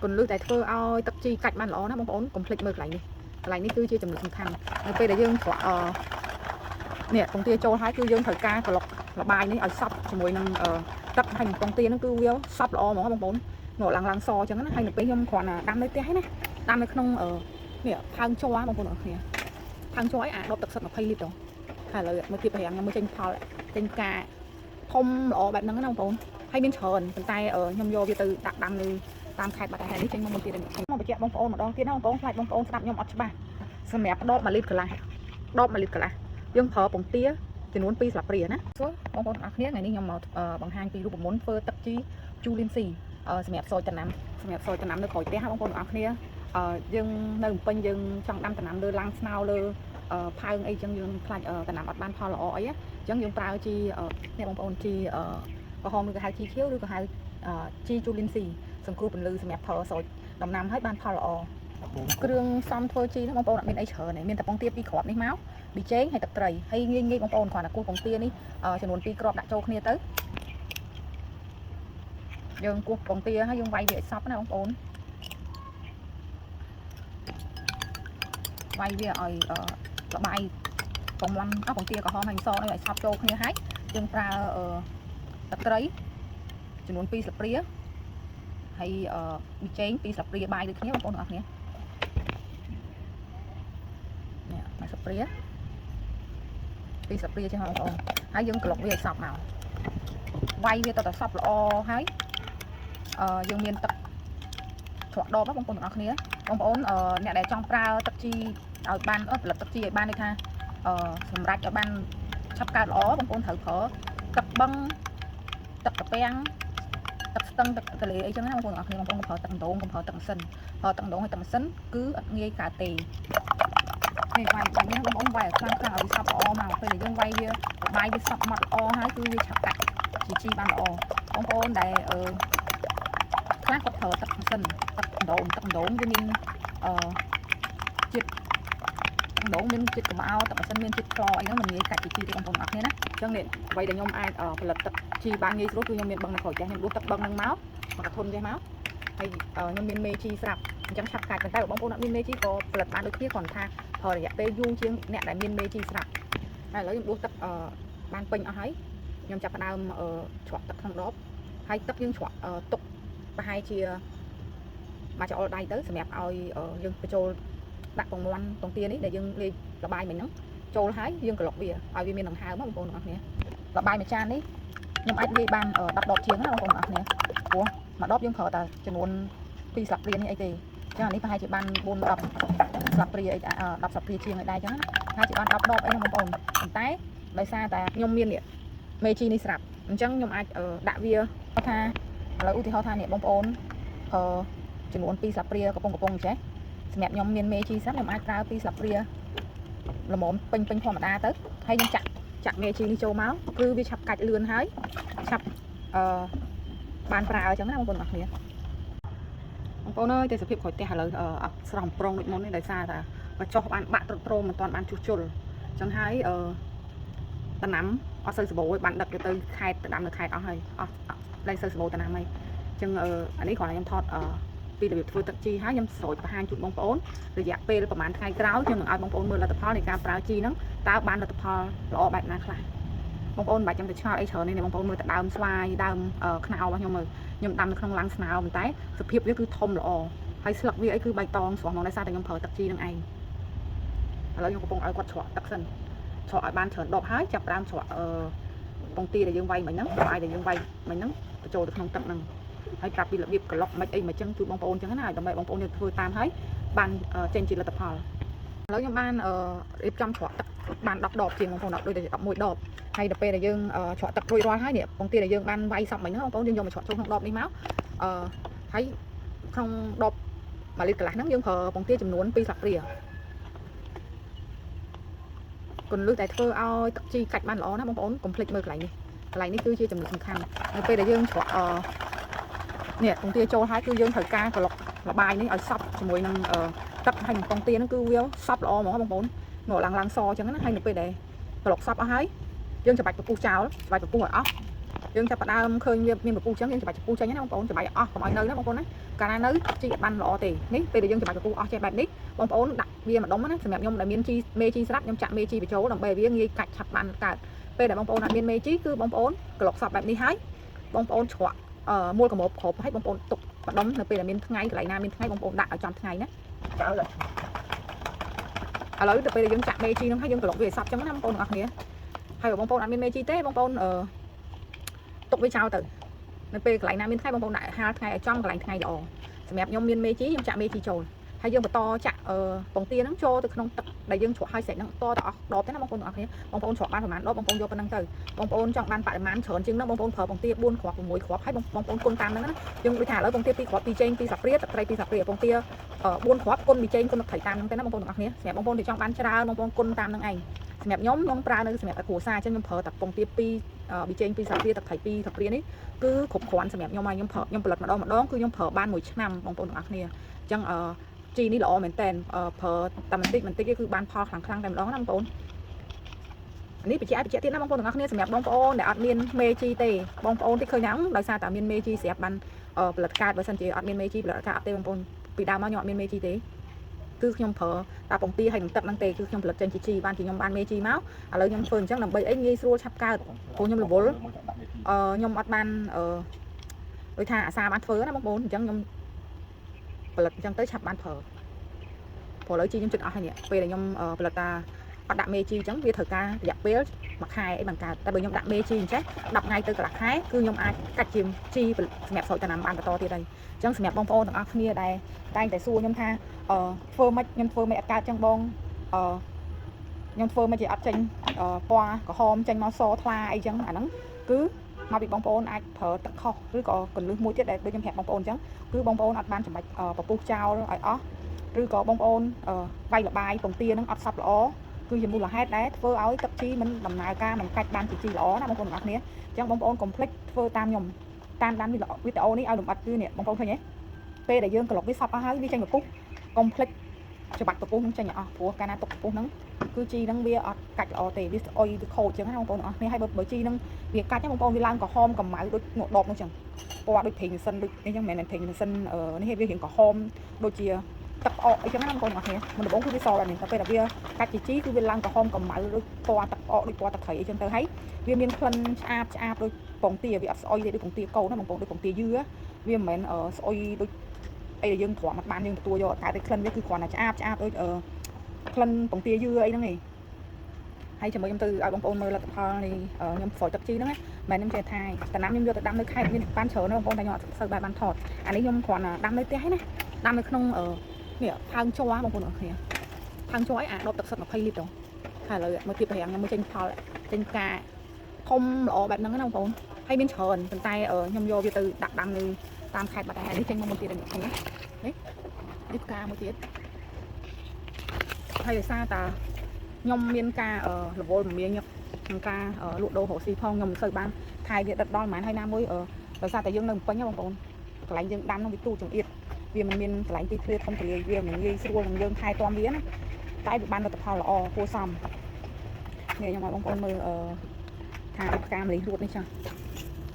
còn lưới tại thưa ao tập chi cạch ban ló nó bóng ổn complete mực lại ní cứ chưa chừng được sầm khăn bây giờ dương thọ nè công ty châu hái cứ dương thời ca của là bài ní ở sắp cho mùi năng tập hành công ty nó cứ viếu sắp lo mà bóng ổn nổ lăng so chẳng nó hay được bây giờ còn là đam lấy té này đam lấy không ở nè thang châu á bóng ổn ở kìa thang châu ấy đọc tập sập mà phay lít rồi hay là một kịp hàng mới tranh phao lại tranh ca thông lọ bạn nắng nó bóng ổn hay biến tròn tay ở nhom vô việt từ đặt đam lênตามไข่บัตรไทยนี่จริงมันตีได้มองไปเจ้าบองโอนมาดองที่นั่งบองไฟบองโอนสนับยมอัดใช่ป่ะสมัยดอกมาลิดกันละดอกมาลิดกันละยังพอปงเตี้ยจะนวนปีสลับเปลี่ยนนะส่วนบองโอนอันนี้ไงนี่ยมมาบางห้างปีรูปม้วนเฟอร์ตักจีจูลินซีสมัยซอยตะน้ำเลยคอยเตี้ยบองโอนอันนี้ยังในเป็นยังช่างดำตะน้ำเลยล้างสนาวเลยพายไอ้ยังยังพลายตะน้ำอัดบ้านพอละอ้อยยังปลาจีเนี่ยบองโอนจีก็หอมก็หายจีเขี้ยวหรือก็หายจีจูลินซีสังครูเป็นลือสมัยพอสอยดำน้ำให้บ้านพอละอเครื่องซ้ำเทอร์จีนะบางปอนเป็นไอเฉยเนี่ยมีแต่ปองเตี้ยปีขอบนี่ม้าวปีเจ๊งให้ตับไตรให้งี้งี้บางปอนก่อนนะกูปองเตี้ยนี่จำนวนปีกรอบดักโจกเนี่ยtớiยังกูปองเตี้ยให้ยังไวเวียซับนะบางปอนไวเวียระบายปองลำปองเตี้ยกับหอมhành so nàyซับโจกเนี่ยให้ยังปลาตับไตรจำนวนปีสับเปรี้ยhay bị cháy bị sập ria bay được nhé con ngọc nhé nè mà sập ria bị sập ria cho họ còn hãy dừng cột về sập nào quay về tao sập lo hái dừng miền tập thoạt đo bắt con ngọc nhé con ổn nè để trong pra tập chi ở ban là tập chi ở ban đây tha sầm rạch ở ban sắp cả ló con thử phở tập băng tập beng tập tân tập cái lệ ấy cho nó không còn không phở tầng độ không phở tầng hay tầng sân cứ nghe cả tì này vài cái nhá bóng vài khoan ở sập o màu phải để dân vay bay đi sập mặt o hái cứ đi chặt cạnh chỉ chi ban o bóng ôn đây khác có phở tầng sân tầng độ cho nên chít tầng độ nên chít của mao tầng sân nên chít pro ấy nó mình nghe cả chỉ chi thì còn ngọc thế nè cho nên vậy để nhom ai phải lập tập chi ban nghe số tôi nhom miền bằng này khỏi cho nên bút tập bằng năng máu mà cả thôn dây máu hay nhom miền mê chi sạp chẳng sạp cài tay của bóng bóng miền mê chi có lập ban đôi kia còn tha thời để tê dung chiêng nẹt lại miền mê chi sạp hay lấy bút tập ban pin ở ấy nhom chặt đào chọn tập thằng đó hay tập nhưng chọn tục và hai chia mà cho đây tới xem đẹp ơi dương petrol đặt vòng loan vòng tiền ấy để dương đi là bài mình nó trôi hái dương cả lọc bìa ở miền đồng hào mà còn nè là bài mà chan đấy nhưng anh đi ban ở đập đọt chiếng nó còn nè ủa mà đọt dương khởi ta cho luôn pi sập riêng ấy thì cho nên hai chị ban buôn đập sập riêng đập sập riêng chiêng ở đây chứ hai chị ban đập đọt ấy nó còn tái bài xa ta nhom miên điện mê chi đi sập chẳng nhom ai ở đại vía tha là ưu thì họ tha nè bông ôn cho luôn pi sập riêng có bông chứ mẹ nhom miên mê chi sắp nhom ai ra pi sập riêng là món pin hoa mà đa tới hay nhưng chặt nghe chi đi châu máu cứ bị chặt cạch lươn hái chặt bàn prao chẳng nào còn mặc nè ông ơi tôi sẽ phép khỏi tè lời sòng prong định món này đại xa ta và cho bạn pro mà toàn bạn chuột chuột chẳng hái ta nắm ở sân bồ bạn đặt cái từ khai đam được khai đó hay đây sân bồ ta nắm này chẳng anh ấy còn là em thọt vì là việc phơi tập chi hái nhâm sỏi và hai chục bông ổn rồi dạt p làประมาณ khai cáo cho người ai bông ổn mưa là tập phao này cam prao chi nó tao ban là tập phao lọ bạn nào lại bông ổn bạn trong tập cho ấy chờ này bông ổn mưa tập đào slide đào khao bao nhiêu mưa nhâm đâm không lăng nào mình tái sập hiệp với cứ thông lọ hay sặc vì ấy cứ bay to xóa mong đại sa tại nhâm phơi tập chi năng anhแล้วยังbông ai quạt xóa tập sân xóa ban chờ đọp hái chập đam xóa bông ti để dương vay mình nắng ai để dương vay mình nắng trôi được không tập năng hay tập đi là việc cờ lọc mấy ấy mà chân tụi bông ôn chẳng nào đầm bông ôn được thôi tam thấy ban trên chỉ là tập hờแล้วยังbanเรียบจำฉอตban đọc đọp chỉ bông ôn đọc đôi để đọc môi đọp hay đập pe để dươngฉอtập đôi roi hái nè bông ti để dương ban vay xong mình nó bông dương dùng màฉอtrong không đọp đi máu thấy không đọp mà liệt lại nó dương hờ bông ti chùm nuốn pi sặc rìa còn lưới tại thưa ao tập chi cạch ban ló nó bông ôn complete mực lại ní cứ chưa chùm được sừng khăn pe để dươngฉอnè công ty châu hái cứ dương thời ca của là bài này ở sắp cho mùi năng tập hành công ty nó cứ viếu sắp lo mà không bốn nổ lăng so chẳng nó hay được về đây lọc sắp ở hái dương cho bạch của cu cháo bạch của cu hỏi ốc យើងចាប់ផ្ដើមឃើញវាមានពពុះចឹងយើងច្បាច់ពពុះចេញណាបងប្អូនច្បាច់អស់កុំឲ្យនៅណាបងប្អូនណាកាលណានៅជីបានល្អទេនេះពេលដែលយើងច្បាច់ពពុះអស់ចេះបែបនេះបងប្អូនដាក់វាម្ដុំណាសម្រាប់ខ្ញុំដែលមានជីមេជីស្រាប់ខ្ញុំចាក់មេជីបញ្ចូលដើម្បីវាងាយកាច់ឆាប់បានកើតពេលដែលបងប្អូនអត់មានមេជីគឺបងប្អូនក្លុកសពបែបនេះហើយបងប្អូនច្រកមូលកម្របគ្រប់ហើយបងប្អូនទុកម្ដុំនៅពេលដែលមានថ្ងៃកន្លែងណាមានថ្ងៃបងប្អូនដាក់ឲ្យចំថ្ងៃណាចាឥឡូវទៅពេលដែលយើងចាក់មេជីហ្នឹងហើយយើងក្លុកវាឲ្យសពចឹងណាបងប្អូនទាំងអស់គ្នាហើយបងប្អូនអត់មានមេជីទេបងប្អូនទុកវាចោលទៅនៅពេលកន្លែងណាមានថ្ងៃបងប្អូនដាក់ហាលថ្ងៃឲ្យចំកន្លែងថ្ងៃល្អសម្រាប់ខ្ញុំមានមេជីខ្ញុំចាក់មេជីចូលហើយយើងបន្តចាក់ពងទាហ្នឹងចូលទៅក្នុងទឹកដែលយើងជ្រក់ឲ្យស្រេចហ្នឹងតទៅអស់ដបទេណាបងប្អូនទាំងអស់គ្នាបងប្អូនជ្រក់បានប្រហែលដបបងប្អូនយកប៉ុណ្្នឹងទៅបងប្អូនចង់បានបរិមាណច្រើនជាងហ្នឹងបងប្អូនប្រើពងទា4គ្រាប់6គ្រាប់ហើយបងប្អូនគុណតាមហ្នឹងណាយើងដូចថាឥឡូវពងទា2គ្រាប់2ចេង2សាព្រាទឹកត្រី2សាព្រាពងទា4គ្រាប់គុណ2ចេងគុណទឹកត្រីតាមហ្នឹងទេណាបងប្អូនទាំងអស់គ្នាសម្រាប់បងប្អូនដែលចង់បានច្រើនបងប្អូនគុណតាមហ្នឹងឯងសម្រាប់ខ្ញុំប្រើនៅសម្រាប់គ្រួសារអញ្ចឹងខ្ញុំប្រើតែពងទា2ប៊ីចេង2សាព្រាទឹកត្រី2សាព្រានេះគឺគ្រប់គ្រាន់សម្រាប់ខ្ញុំហើយខ្ញុំផលិតម្ដងគឺខ្ញុំប្រើបាន1ឆ្នាំបងប្អូនទាំងអស់គ្នាអញ្ចឹងជីនេះល្អមែនតើប្រើតែបន្តិចគឺបានផលខ្លាំងតែម្ដងណាបងប្អូននេះបញ្ជាក់ទៀតណាបងប្អូនទាំងអស់គ្នាសម្រាប់បងប្អូនដែលអត់មានមេជីទេបងប្អូនទីឃើញហ្នឹងដោយសារតែមានមេជីស្រាប់បានផលិតកើតបើសិនជាអត់មានមេជីផលិតកើតអត់ទេបងប្អូនពីដើមមកខ្ញុំអត់មានមេជីទេគឺខ្ញុំប្រើតែពងទាហើយនឹងទឹកហ្នឹងទេគឺខ្ញុំផលិតចេញជាជីបានជាខ្ញុំបានមេជីមកឥឡូវខ្ញុំធ្វើអញ្ចឹងដើម្បីអីងាយស្រួលឆាប់កើតព្រោះខ្ញុំរវល់ខ្ញុំអត់បានដូចថាអាសាបានធ្វើណាបងប្អូនអញ្ចឹងខ្ញុំផលិតអញ្ចឹងទៅឆាប់បានប្រើព្រោះឥឡូវជីខ្ញុំជិតអស់ហើយនេះពេលដែលខ្ញុំផលិតតាអត់ដាក់មេជីអញ្ចឹងវាត្រូវការរយៈពេលមួយខែអីបានកើតតែបើខ្ញុំដាក់មេជីអញ្ចឹង10ថ្ងៃទៅកន្លះខែគឺខ្ញុំអាចកាច់ជាជីសម្រាប់ស្រោចដំណាំបានបន្តទៀតហើយអញ្ចឹងសម្រាប់បងប្អូនទាំងអស់គ្នាដែលតែងតែសួរខ្ញុំថាធ្វើម៉េចខ្ញុំធ្វើមិនអត់កើតអញ្ចឹងបងខ្ញុំធ្វើមិនជាអត់ចេញពណ៌ក្រហមចេញមកសថ្លាអីចឹងអាហ្នឹងគឺមកពីបងប្អូនអាចប្រើទឹកខុសឬក៏កន្លឹះមួយទៀតដែលដូចខ្ញុំប្រាប់បងប្អូនអញ្ចឹងគឺបងប្អូនអត់បានចំបាច់ពពុះចោលឲ្យអស់ឬក៏បងប្អូនវាយលបាយពងទាហ្នឹងអត់សັບល្អគឺជាមូលហេតុដែលធ្វើឲ្យទឹកជីមិនដំណើរការមិនកាច់បានជាជីល្អណាបងប្អូនទាំងអស់គ្នាអញ្ចឹងបងប្អូនកុំភ្លេចធ្វើតាមខ្ញុំតាមដានវីដេអូនេះឲ្យលម្អិតគឺនេះបងប្អូនឃើញទេពេលដែលយើងក្លុកវាសັບអស់ហើយវាចេញពពុះកុំភ្លេចច្បាច់ពពុះហ្នឹងចេញឲ្យអស់ព្រោះកាលណាទុកពពុះហ្នឹងគឺជីហ្នឹងវាអត់កាច់ល្អទេវាស្អុយវាខូចអញ្ចឹងណាបងប្អូនទាំងអស់គ្នាហើយបើជីហ្នឹងវាកាច់ហ្នឹងបងប្អូនវាឡើងក្រហមកម្ៅដូចងក់ដបហ្នឹងអញ្ចឹងពណ៌ដូចប្រេងម៉ាស៊ីនដូចនេះអញ្ចឹងមិនមែនប្រេងម៉ាស៊ីននេះវារៀងក្រហមដូចជាទឹកផ្អកអីចឹងណាបងប្អូនទាំងអស់គ្នាមុនដំបូងគឺវាសតែនេះតែពេលដែលវាកាច់ជាជីគឺវាឡើងក្រហមកម្ៅដូចពណ៌ទឹកផ្អកដូចពណ៌ទឹកត្រីអីចឹងទៅហើយវាមានក្លិនឆ្អាបដូចពងទាវាអត់ស្អុយទេដូចពងទាកូនណាបងប្អូនដូចពងទាយឺវាមិនមែនស្អុយដូចអីដែលយើងទ្រាំអត់បានយើងទទួលយកតែក្លិនវាគឺគ្រាន់តែឆ្អាបដូចក្លិនពងទាយឺអីហ្នឹងឯងហើយជាមួយខ្ញុំទៅឲ្យបងប្អូនមើលលទ្ធផលនេះខ្ញុំស្រោចទឹកជីហ្នឹងណាមែនខ្ញុំចេះថាតំណាំខ្ញុំយកទៅដាំនៅខេត្តមានបានច្រើនណាបងប្អូនតែខ្ញុំអត់សូវបានថតអានេះខ្ញុំគ្រាន់តែដាំនៅផ្ទះហ្នឹងណាដាំនៅក្នុងនេះផើងជ័របងប្អូនអរគ្នាផើងជ័រអីអាដបទឹកសុទ្ធ20លីត្រហើយឥឡូវមើលទៀតប្រាំងខ្ញុំមើលចេញផលចេញផ្កាធំល្អបែបហ្នឹងណាបងប្អូនហើយមានច្រើនប៉ុន្តែខ្ញុំយកវាទៅដាក់ដាំនៅតាមខេត្តបាត់ហើយនេះចេញមកមុនទៀតនេះឃើញទេនេះផ្កាមួយទៀតហើយដោយសារតាខ្ញុំមានការរវល់មមាញឹកក្នុងការលក់ដូររកស៊ីផងខ្ញុំមិនសូវបានថែវាដិតដល់ហ្មងហើយណាមួយដោយសារតែយើងនៅពេញបងប្អូនកន្លែងយើងដាំនោះវាទូចង្អៀតវាមិនមានកន្លែងទីធ្លាធំទូលាយវាមិនងាយស្រួលនឹងយើងថែទាំវាណាតែវាបានលទ្ធផលល្អគួរសមនេះខ្ញុំឲ្យបងប្អូនមើលថាផ្កាម្លិះរួតនេះច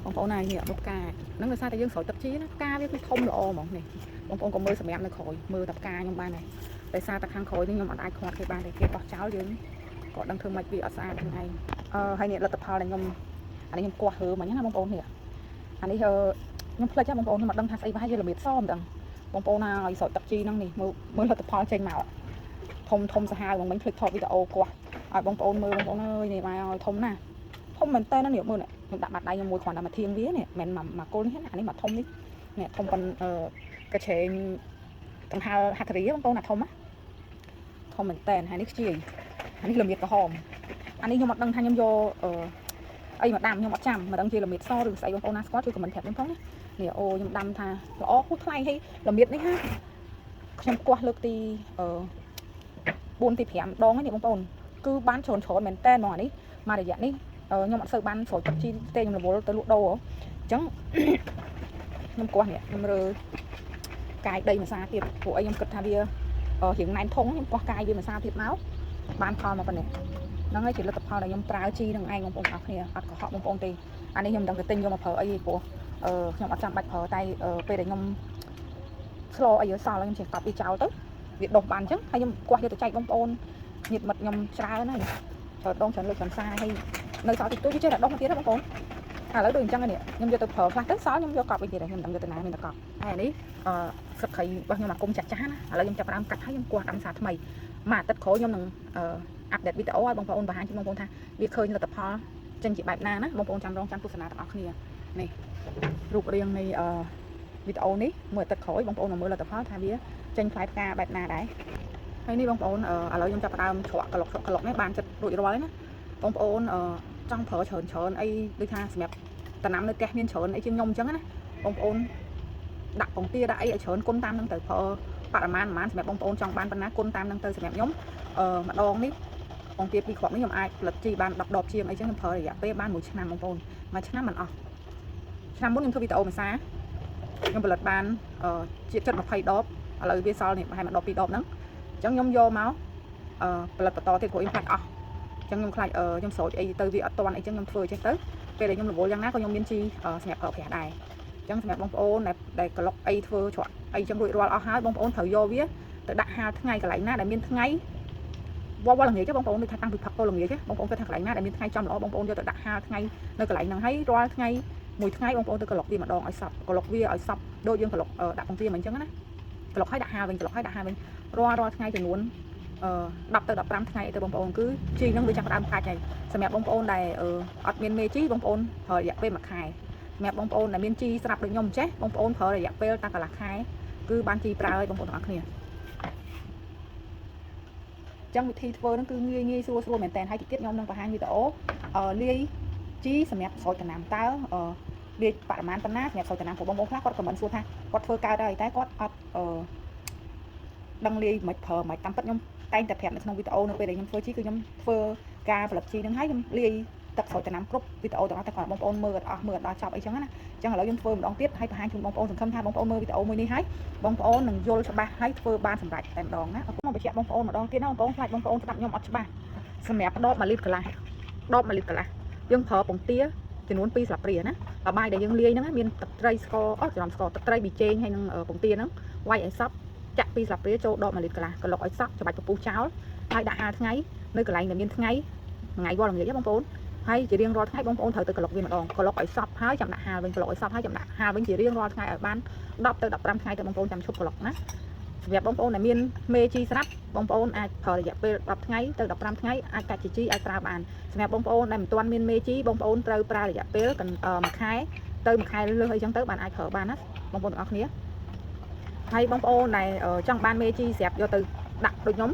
ាបងប្អូនណានេះផ្កាហ្នឹងដោយសារតែយើងស្រោចទឹកជីណាផ្កាវាគឺធំល្អហ្មងនេះបងប្អូនកុំមើលសម្រាប់នៅក្រោយមើលតែផ្កាខ្ញុំបានហើយដោយសារតែខាងក្រោយនេះខ្ញុំអត់អាចខាត់គេបានទេគេបោះចោលយើងក៏ដឹងធ្វើម៉េចវាអត់ស្អាតហ្នឹងឯងហើយនេះលទ្ធផលដែលខ្ញុំអានេះខ្ញុំគាស់ហើមិញណាបងប្អូននេះអានេះខ្ញុំភ្លេចណាបងប្អូនខ្ញុំអត់ដឹងថាស្អីប្រហែលជាល្មៀតសមដឹងបងប្អូនណាឲ្យស្រោចទឹកជីហ្នឹងនេះមើលលទ្ធផលចេញមកធំសាហាវបងមិញភ្លេចថតវីដេអូគាស់ឲ្យបងប្អូនមើលបងប្អូនអើយនេះមកឲ្យធំណាធំមែនតើណានេះមើលខ្ញុំដាក់បាត់ដៃខ្ញុំមួយគ្រាន់តែមកធៀងវានេះមិនមកគល់នេះអានេះមកធំនេះនេះធំប៉ុនកញ្ឆេងដង្ហើហាត់រីបងប្អូនអាធំណាធំមែនតើហើយនេះខ្ជាយអានេះល្មៀតក្រហមអានេះខ្ញុំអត់ដឹងថាខ្ញុំយកអីមកដាំខ្ញុំអត់ចាំមិនដឹងជាល្មៀតសឬស្អីបងប្អូនណាស្គាល់ជួយខមមិនប្រាប់ខ្ញុំផងណានេះអូខ្ញុំដាំថាល្អគួរថ្លៃហើយល្មៀតនេះហាខ្ញុំគាស់លើកទី4ទី5ដងនេះបងប្អូនគឺបានច្រើនមែនតើហ្មងអានេះមករយៈនេះខ្ញុំអត់សូវបានស្រោចទឹកជីទេខ្ញុំរវល់ទៅលក់ដូរអញ្ចឹងខ្ញុំគាស់នេះខ្ញុំរើកាយដីម្សាទៀតពួកអីខ្ញុំគិតថាវារៀងណែនធំខ្ញុំគាស់កាយវាម្សាទៀតមកបានផលមកប៉ុណ្ណេះហ្នឹងហើយជាលទ្ធផលដែលខ្ញុំប្រើជីនឹងឯងបងប្អូនអរគ្នាអត់កុហកបងប្អូនទេ អានេះខ្ញុំដឹងទៅទិញយកមកប្រើអីព្រោះខ្ញុំអត់ចាំបាច់ប្រើតែពេលដែលខ្ញុំស្លោអីសល់ខ្ញុំចេះកាប់វាចោលទៅវាដុះបានអញ្ចឹងហើយខ្ញុំគាស់យកទៅចែកបងប្អូនញាតិមិត្តខ្ញុំច្រើនហើយច្រើនដងច្រើនលើកច្រើនសារហើយនៅសល់តិចតួចវាចេះតែដុះមកទៀតណាបងប្អូនឥឡូវដូចអញ្ចឹងនេះខ្ញុំយកទៅប្រើខ្លះទៅសល់ខ្ញុំយកកប់វិញទៀតខ្ញុំមិនដឹងយកទៅណាមានតែកប់ហើយនេះសឹកໄខរបស់ខ្ញុំអាគុំចាស់ចាស់ណាឥឡូវខ្ញុំចាប់ផ្ដើមកាត់ហើយខ្ញុំគាស់ដាំសារថ្មីមួយអាទិត្យក្រោយខ្ញុំនឹងអាប់ដេតវីដេអូឲ្យបងប្អូនបង្ហាញជូនបងប្អូនថាវាឃើញលទ្ធផលចេញជាបែបណាណាបងប្អូនចាំរងចាំទស្សនាទាំងអស់គ្នានេះរូបរាងនៃវីដេអូនេះមួយអាទិត្យក្រោយបងប្អូនមកមើលលទ្ធផលថាវាចេញផ្លែផ្កាបែបណាដែរហើយនេះបងប្អូនឥឡូវខ្ញុំចាប់ផ្ដើមច្រកក្លុកនេះបានចិត្តរួចរាល់ហើយណាបងប្អូនចង់ប្រើច្រើនអីដូចថាសម្រាប់តំណាំនៅផ្ទះមានច្រើនអីជាងខ្ញុំអញ្ចឹងណាបងប្អូនដាក់ពងទាដាក់អីឲ្យច្រើនគុណតាមនឹងទៅប្រើបរិមាណសម្រាប់បងប្អូនចង់បានប៉ុណ្ណាគុណតាមនឹងទៅសម្រាប់ខ្ញុំម្ដងនេះពងទា2គ្រាប់នេះខ្ញុំអាចផលិតជីបាន10ដបជាងអីចឹងខ្ញុំប្រើរយៈពេលបាន1ឆ្នាំបងប្អូនមួយឆ្នាំមិនអស់ឆ្នាំមុនខ្ញុំធ្វើវីដេអូមួយសារខ្ញុំផលិតបានជាជិត20ដបឥឡូវវាសល់នេះប្រហែល1ដប2ដបហ្នឹងអញ្ចឹងខ្ញុំយកមកផលិតបន្តទៀតព្រោះខ្ញុំខ្លាចអស់អញ្ចឹងខ្ញុំខ្លាចខ្ញុំស្រោចអីទៅវាអត់ទាន់អីចឹងខ្ញុំធ្វើចេះទៅពេលដែលខ្ញុំរវល់យ៉ាងណាក៏ខ្ញុំមានជីសម្រាប់ប្រើប្រាស់ដែរអញ្ចឹងសម្រាប់បងប្អូនដែលក្លុកអីធ្វើច្រកអីចឹងរួចរាល់អស់ហើយបងប្អូនត្រូវយកវាទៅដាក់ហាលថ្ងៃកន្លែងណាដែលមានថ្ងៃវល់ល្ងាចទេបងប្អូនដូចថាតាំងពីផឹកពលល្ងាចទេបងប្អូនគិតថាកន្លែងណាដែលមានថ្ងៃចំល្អបងប្អូនយកទៅដាក់ហាលថ្ងៃនៅកន្លែងហ្នឹងហើយរាល់ថ្ងៃមួយថ្ងៃបងប្អូនទៅក្លុកវាម្ដងឲ្យសប់ក្លុកវាឲ្យសប់ដូចយើងក្លុកដាក់ពងទាមិនអញ្ចឹងណាក្លុកឲ្យដាក់ហាលវិញក្លុកឲ្យដាក់ហាលវិញរាល់ថ្ងៃចំនួន10ទៅ15ថ្ងៃទៅបងប្អូនគឺជីហ្នឹងវាចាប់ផ្ដើមកាច់ហើយសម្រាប់បងប្អូនដែលអត់មានមេជីបងប្អូនប្រើរយៈពេល1ខែសម្រាប់បងប្អូនដែលមានជីស្រាប់ដូចខ្ញុំចេះបងប្អូនប្រើរយៈពេលតាំងកន្លះខែគឺបានជីប្រើហើយបងប្អូនទាំងអស់គ្នាចឹងវិធីធ្វើហ្នឹងគឺងាយស្រួលមែនតើហើយតិចទៀតខ្ញុំនឹងបង្ហាញវីដេអូលាយជីសម្រាប់ស្រោចដំណាំតើលាយបរិមាណប៉ុណ្ណាសម្រាប់ស្រោចដំណាំរបស់បងប្អូនខ្លះគាត់ខមមិនសួរថាគាត់ធ្វើកើតហើយតែគាត់អត់ដឹងលាយមិនប្រើមិនតាមពិតខ្ញុំតែងតែប្រាប់នៅក្នុងវីដេអូនៅពេលដែលខ្ញុំធ្វើជីគឺខ្ញុំធ្វើការផលិតជីហ្នឹងហើយខ្ញុំលាយទឹកស្រោចដំណាំគ្រប់វីដេអូទាំងអស់តែគាត់បងប្អូនមើលអត់មើលដល់ចប់អីចឹងណាអញ្ចឹងឥឡូវខ្ញុំធ្វើម្ដងទៀតហើយបង្ហាញជូនបងប្អូនសង្ឃឹមថាបងប្អូនមើលវីដេអូមួយនេះហើយបងប្អូននឹងយល់ច្បាស់ហើយធ្វើបានសម្រេចតែម្ដងណាអរគុណមកបញ្ជាក់បងប្អូនម្ដងទៀតណាបងប្អូនខ្លាចបងប្អូនស្ដាប់ខ្ញុំអត់ច្បាស់សម្រាប់ដប1លីត្រកន្លះយើងប្រើពងទាចំនួន2ស្លាបព្រាណាបាយដែលយើងលាយហ្នឹងមានទឹកត្រីស្ករច្រឡំស្ករទឹកត្រីប៊ីចេងហើយនឹងពងទាហ្នឹងវាយឲ្យសប់ចាក់2ស្លាបព្រាចូលដប1លីត្រកន្លះក្លុកឲ្យសក់ច្បាច់ពពុះចោលហើយដាក់ហាលថ្ងៃនៅកន្លែងដែលមានថ្ងៃវល់ល្ងាចទេបងប្អូនហើយជារៀងរាល់ថ្ងៃបងប្អូនត្រូវទៅក្លុកវាម្ដងក្លុកឲ្យសប់ហើយចាំដាក់ហាលវិញក្លុកឲ្យសប់ហើយចាំដាក់ហាលវិញជារៀងរាល់ថ្ងៃឲ្យបាន10ទៅ15ថ្ងៃទៅបងប្អូនចាំឈប់ក្លុកណាសម្រាប់បងប្អូនដែលមានមេជីស្រាប់បងប្អូនអាចប្រើរយៈពេល10ថ្ងៃទៅ15ថ្ងៃអាចកាត់ជីអាចប្រើបានសម្រាប់បងប្អូនដែលមិនទាន់មានមេជីបងប្អូនត្រូវប្រើរយៈពេល1ខែទៅ1ខែលើសអីចឹងទៅបានអាចប្រើបានណាបងប្អូនទាំងអស់គ្នាហើយបងប្អូនដែលចង់បានមេជីស្រាប់យកទៅដាក់ដូចខ្ញុំ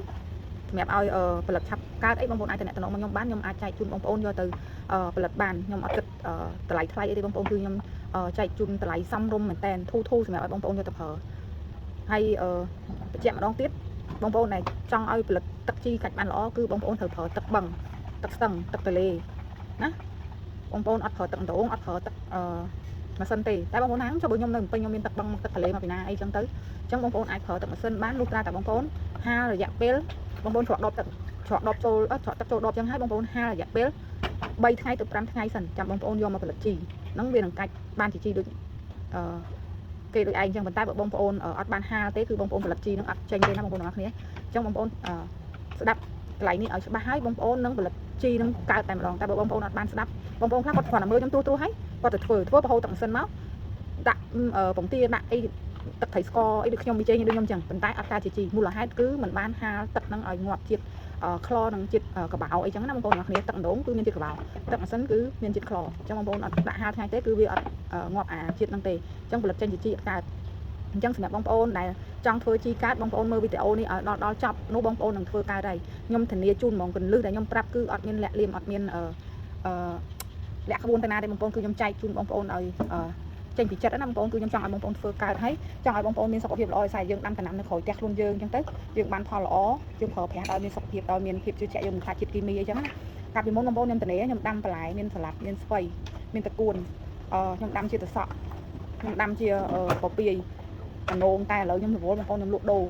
សម្រាប់ឲ្យផលិតឆាប់កើតអីបងប្អូនអាចតំណមកខ្ញុំបានខ្ញុំអាចចែកជូនបងប្អូនយកទៅផលិតបានខ្ញុំអត់គិតតម្លៃថ្លៃអីទេបងប្អូនគឺខ្ញុំចែកជូនតម្លៃសមរម្យមែនតើធូរសម្រាប់ឲ្យបងប្អូនយកទៅប្រើហើយបញ្ជាក់ម្ដងទៀតបងប្អូនដែលចង់ឲ្យផលិតទឹកជីកាច់បានល្អគឺបងប្អូនត្រូវប្រើទឹកបឹងទឹកស្ទឹងទឹកទន្លេណាបងប្អូនអត់ប្រើទឹកដងអត់ប្រើទឹកម៉ាស៊ីនទេតែបងប្អូនណាចុះបើខ្ញុំនៅពេញខ្ញុំមានទឹកបឹងទឹកទន្លេមកពីណាអីចឹងទៅអញ្ចឹងបងប្អូនអាចប្រើទឹកម៉ាស៊ីនបានលុះត្រាតែបងប្អូនហាលរយៈពេលបងប្អូនច្រកដបទឹកចូលច្រកទឹកចូលដបចឹងហើយបងប្អូនហាលរយៈពេល3ថ្ងៃទៅ5ថ្ងៃសិនចាំបងប្អូនយកមកផលិតជីហ្នឹងវានឹងកាច់បានជីដូចគេដូចឯងចឹងប៉ុន្តែបើបងប្អូនអត់បានហាលទេគឺបងប្អូនផលិតជីនឹងអត់ចេញទេណាបងប្អូនទាំងអស់គ្នាអញ្ចឹងបងប្អូនស្ដាប់កន្លែងនេះឲ្យច្បាស់ហើយបងប្អូននឹងផលិតជីនឹងកើតតែម្ដងតែបើបងប្អូនអត់បានស្ដាប់បងប្អូនខ្លះគាត់គ្រាន់តែមើលខ្ញុំទូហើយគាត់ទៅធ្វើប្រហូតទឹកម៉ាស៊ីនមកដាក់ពងទាដាក់អីទឹកត្រីស្ករអីដូចខ្ញុំប៊ីចេងដូចខ្ញុំចឹងប៉ុន្តែអត់កើតជាជីមូលហេតុគឺมันបានហាលទឹកនឹងឲ្យងាប់ជាតិក្លនឹងជាតិកបោអីចឹងណាបងប្អូនទាំងគ្នាទឹកដងគឺមានជាតិកបោទឹកម៉ាស៊ីនគឺមានជាតិក្លអញ្ចឹងបងប្អូនអត់ដាក់ហាលថ្ងៃទេគឺវាអត់ងាប់អាជាតិហ្នឹងទេអញ្ចឹងផលិតចេញជាជីអត់កើតអញ្ចឹងសម្រាប់បងប្អូនដែលចង់ធ្វើជីកើតបងប្អូនមើលវីដេអូនេះឲ្យដល់ចប់នោះបងប្អូននឹងធ្វើកើតហើយខ្ញុំធានាជូនហ្មងកន្លឹះដែលខ្ញុំប្រាប់គឺអត់មានលាក់លៀមអត់មានលាក់ក្បួនទៅណាទេបងប្អូនគឺខ្ញុំចែកជូនបងប្អូនឲ្យចេញពីចិត្តណាបងប្អូនគឺខ្ញុំចង់ឲ្យបងប្អូនធ្វើកើតហើយចង់ឲ្យបងប្អូនមានសុខភាពល្អស្អែកយើងដាំដំណាំនៅក្រោយផ្ទះខ្លួនយើងអញ្ចឹងទៅយើងបានផលល្អយើងប្រើប្រាស់ឲ្យមានសុខភាពឲ្យមានភាពជឿជាក់យើងមិនខ្លាចជាតិគីមីអីចឹងណាកាលពីមុនបងប្អូនខ្ញុំត្នេខ្ញុំដាំបន្លែមានសាឡាត់មានស្ពៃមានតកួនខ្ញុំដាំជាតសក់ខ្ញុំដាំជាពពាយអានងតែឥឡូវខ្ញុំរវល់បងប្អូនខ្ញុំលក់ដូរ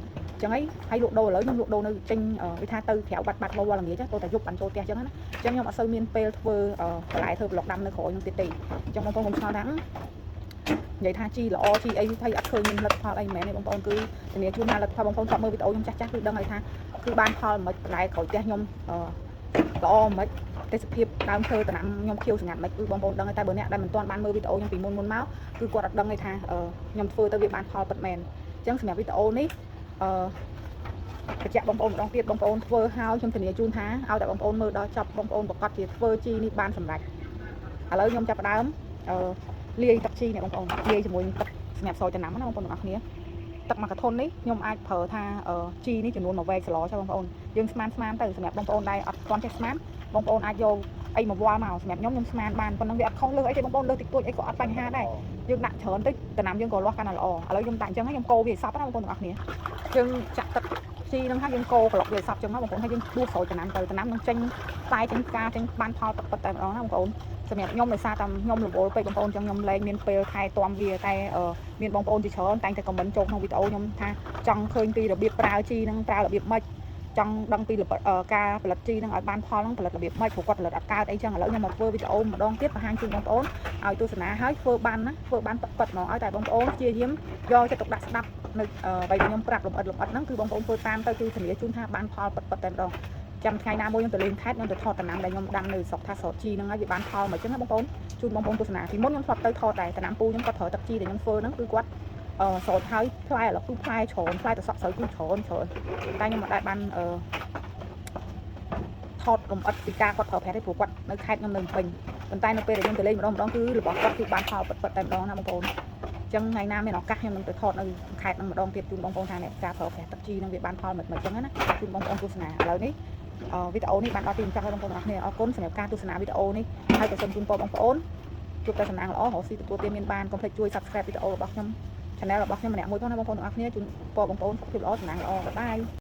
ចឹងហើយលក់ដូរឥឡូវខ្ញុំលក់ដូរនៅចេញវាថាទៅក្រៅបាត់បោវល់ល្ងាចទៅតែយប់បានចូលផ្ទះចឹងណាចឹងខ្ញុំអត់សូវមានពេលធ្វើបន្លែធ្វើប្លុកដាំនៅក្រោយខ្ញុំទៀតទេចឹងបងប្អូនខ្ញុំឆ្ងល់ថានិយាយថាជីល្អជីអីថៃអត់ឃើញមានលទ្ធផលអីមែនទេបងប្អូនគឺធានាជូនថាលទ្ធផលបងប្អូនស្ដាប់មើលវីដេអូខ្ញុំចាស់គឺដឹងហើយថាគឺបានផលមិនបន្លែក្រោយផ្ទះខ្ញុំល្អមិនទេសភាពដើមឈើតំណាំខ្ញុំខៀវស្ងាត់មិនគឺបងប្អូនដឹងតែបើអ្នកដែលមិនទាន់បានមើលវីដេអូខ្ញុំពីមុនមកគឺគាត់អត់ដឹងទេថាខ្ញុំធ្វើទៅវាបានផលពិតមែនអញ្ចឹងសម្រាប់វីដេអូនេះបញ្ជាក់បងប្អូនម្ដងទៀតបងប្អូនធ្វើហើយខ្ញុំធានាជូនថាឲ្យតែបងប្អូនមើលដល់ចប់បងប្អូនប្រកាសជាធ្វើជីនេះបានសម្រេចឥឡូវខ្ញុំចាប់ផ្ដើមលាយទឹកជីនេះបងប្អូនលាយជាមួយទឹកសម្រាប់សោយចំណាំណាបងប្អូនទាំងអស់គ្នាទឹកមួយកធុននេះខ្ញុំអាចប្រើថាជីនេះចំនួន1វែកសឡចាបងប្អូនយើងស្មានទៅសម្រាប់បងប្អូនដែលអត់ទាន់ចេះស្មានបងប្អូនអាចយកអីមកវល់មកសម្រាប់ខ្ញុំស្មានបានប៉ុណ្ណឹងវាអត់ខុសលើអីទេបងប្អូនលើតិចតួចអីក៏អត់បញ្ហាដែរយើងដាក់ច្រើនតិចតំណាំយើងក៏លាស់កាន់តែល្អឥឡូវខ្ញុំដាក់អញ្ចឹងខ្ញុំកូរវាឲ្យសព្វណាបងប្អូនទាំងអស់គ្នាយើងចាក់ទឹកជីហ្នឹងហើយយើងកូរក្លុកវាឲ្យសព្វចឹងណាបងប្អូនហើយយើងដួសស្រូចតំណាំទៅតំណាំនឹងចេញផ្លែចេញផ្កាចេញបានផលពិតតែម្ដងណាបងប្អូនសម្រាប់ខ្ញុំដោយសារតែខ្ញុំរវល់ពេកបងប្អូនចឹងខ្ញុំលែងមានពេលថែទាំវាតែមានបងប្អូនជាច្រើនតែងតែខមមិនចូលក្នុងវីដេអូខ្ញុំថាចង់ឃើញពីរបៀបប្រើជីហ្នឹងប្រើរបៀបម៉េចចង់ដឹងពីការផលិតជីហ្នឹងឲ្យបានផលហ្នឹងផលិតរបៀបម៉េចព្រោះគាត់ផលិតអត់កើតអីចឹងឥឡូវខ្ញុំមកធ្វើវីដេអូម្ដងទៀតបង្ហាញជូនបងប្អូនឲ្យទស្សនាហើយធ្វើបានណាធ្វើបានពិតហ្មងឲ្យតែបងប្អូនព្យាយាមយកចិត្តទុកដាក់ស្ដាប់នៅអ្វីដែលខ្ញុំប្រាប់លម្អិតហ្នឹងគឺបងប្អូនធ្វើតាមទៅគឺធានាជូនថាបានផលពិតតែម្ដងចាំថ្ងៃណាមួយខ្ញុំទៅលេងខេត្តខ្ញុំទៅថតតំណាំដែលខ្ញុំដាំនៅស្រុកថាស្រោតជីហ្នឹងហើយវាបានផលមកចឹងណាបងប្អូនជូនបងប្អូនទស្សនាពីមុនខ្ញុំធ្លាប់ទៅថតដែរតំណាំពូខ្ញុំគាត់ប្រើទឹកជីដែលខ្ញុំធ្វើហ្នឹងគឺគាត់ស្រោតហើយផ្លែឥឡូវគឺផ្លែច្រើនផ្លែតសក់ស្រូវគឺច្រើនតែខ្ញុំមិនដែលបានថតលម្អិតពីការគាត់ប្រើប្រាស់ទេព្រោះគាត់នៅខេត្តខ្ញុំនៅពេញប៉ុន្តែនៅពេលដែលខ្ញុំទៅលេងម្ដងគឺរបស់គាត់គឺបានផលពិតតែម្ដងណាបងប្អូនចឹងថ្ងៃណាមានឱកាសខ្ញុំនឹងទៅថតនៅខេត្តនឹងម្ដងទៀតជូនបងប្អូនថាអ្នកការប្រើប្រាស់ទឹកជីនឹងវាបានផលមិនចឹងណាជូនបងប្អូនទស្សនាឥឡូវនេះវីដេអូនេះបានដល់ទីបញ្ចប់ហើយបងប្អូនអរគុណអរគុណសម្រាប់ការទស្សនាវីដេអូនេះហើយក៏សូមជូនពរបងប្អូនជួបតែសំណាងល្អរកស៊ីទទួលទានមានបានកុំភ្លេចជួយ Subscribe វីដេអូរបស់ខ្ញុំ Channel របស់ខ្ញុំម្នាក់មួយផងណាបងប្អូនអរគុណជូនពរបងប្អូនសុខភាពល្អសំណាងល្អបាយបាយ